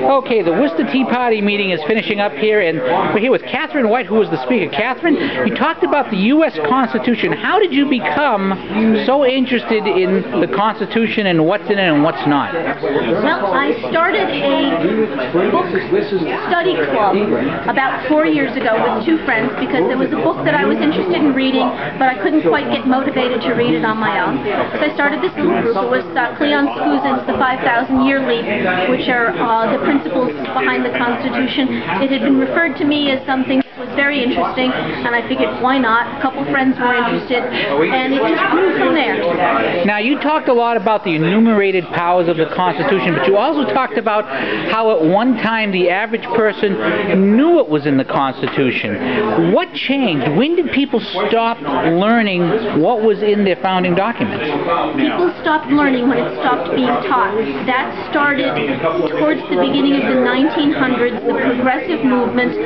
Okay, the Worcester Tea Party meeting is finishing up here, and we're here with Catherine White, who was the speaker. Catherine, you talked about the U.S. Constitution. How did you become so interested in the Constitution and what's in it and what's not? Well, I started a book study club about 4 years ago with two friends because there was a book that I was interested in reading, but I couldn't quite get motivated to read it on my own. So I started this little group. It was Cleon Skousen's The 5,000-Year Leap, which are the principles behind the Constitution. It had been referred to me as something that was very interesting, and I figured, why not? A couple friends were interested, and it just grew from there. Now, you talked a lot about the enumerated powers of the Constitution, but you also talked about how at one time the average person knew what was in the Constitution. What changed? When did people stop learning what was in their founding documents? People stopped learning when it stopped being taught. That started towards the beginning of the 1900s. The progressive movement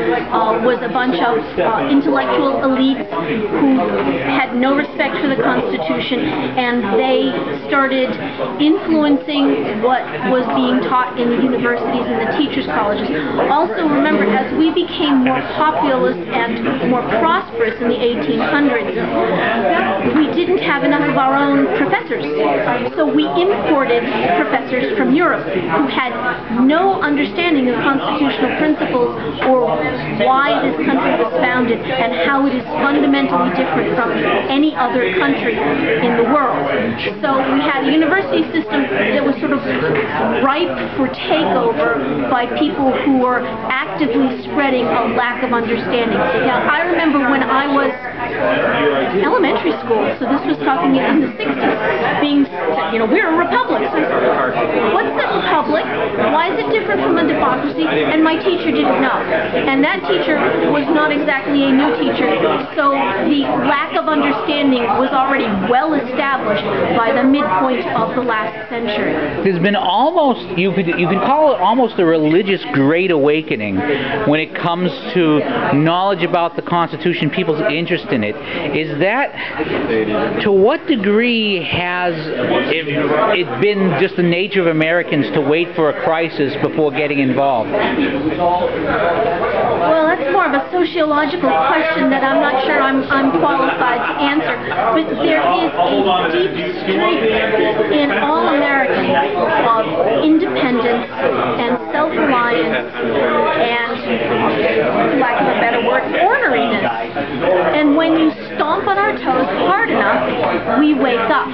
was a bunch of intellectual elites who had no respect for the Constitution, and they started influencing what was being taught in the universities and the teachers' colleges. Also, remember, as we became more populous and more prosperous in the 1800s, we didn't have enough of our own professors. So we imported professors from Europe who had no understanding of constitutional principles or why this country was founded and how it is fundamentally different from any other country in the world. So we had a university system that was sort of ripe for takeover by people who were actively spreading a lack of understanding. Now, I remember when I was in elementary school, so this was talking in the 60s, being said, we're a republic. So I said, what's a republic? Why is it different from a democracy? And my teacher didn't know. And that teacher was not exactly a new teacher, so the lack of understanding was already well established by the midpoint of the last century. There's been almost, you could call it almost a religious great awakening when it comes to knowledge about the Constitution, people's interest in it. Is that, to what degree has it been just the nature of Americans to wait for a crisis before getting involved? Well, that's more of a sociological question that I'm not sure I'm qualified to answer. But there is a deep streak in all Americans of independence and self-reliance and, for lack of a better word, orneriness. And when you stomp on our toes hard enough, we wake up.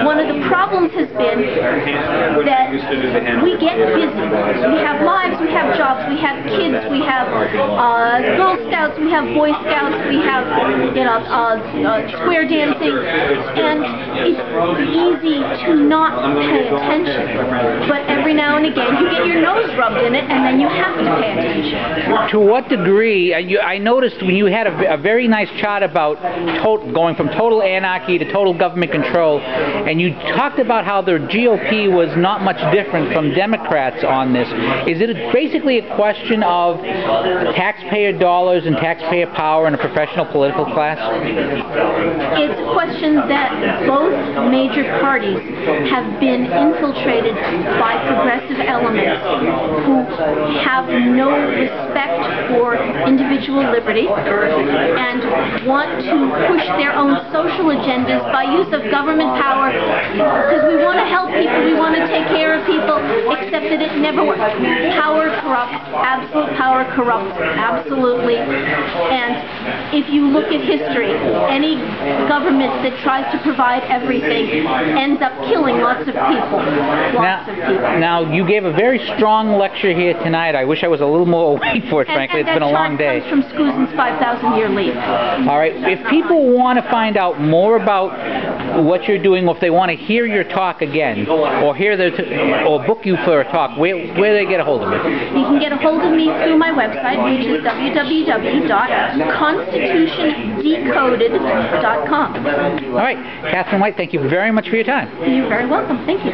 One of the problems has been that we get busy. We have lives, we have jobs, we have kids, we have Girl Scouts, we have Boy Scouts, we have square dancing, and it's easy to not pay attention. But every now and again you get your nose rubbed in it, and then you have to pay attention. To what degree? I noticed when you had a very nice chart about going from total anarchy to total government control, and you talked about how the GOP was not much different from Democrats on this. Is it basically a question of taxpayer dollars and taxpayer power in a professional political class? It's a question that both major parties have been infiltrated by progressive elements who have no respect for individual liberty and want to push their own social agendas by use of government power because we want to help people, we want to take care of people, except that it never works. Power corrupts, absolute power corrupts, absolutely. And if you look at history, any government that tries to provide everything ends up killing lots of people. Now, you gave a very strong lecture here tonight. I wish I was a little more awake for it, frankly. It's been a long day. Comes from Skousen's 5,000-Year Leap. All right. If people want to find out more about what you're doing, or if they want to hear your talk again, or or book you for a talk, where do they get a hold of you? You can get a hold of me through my website, which is www.constitutiondecoded.com. All right. Catherine White, thank you very much for your time. You're very welcome. Thank you.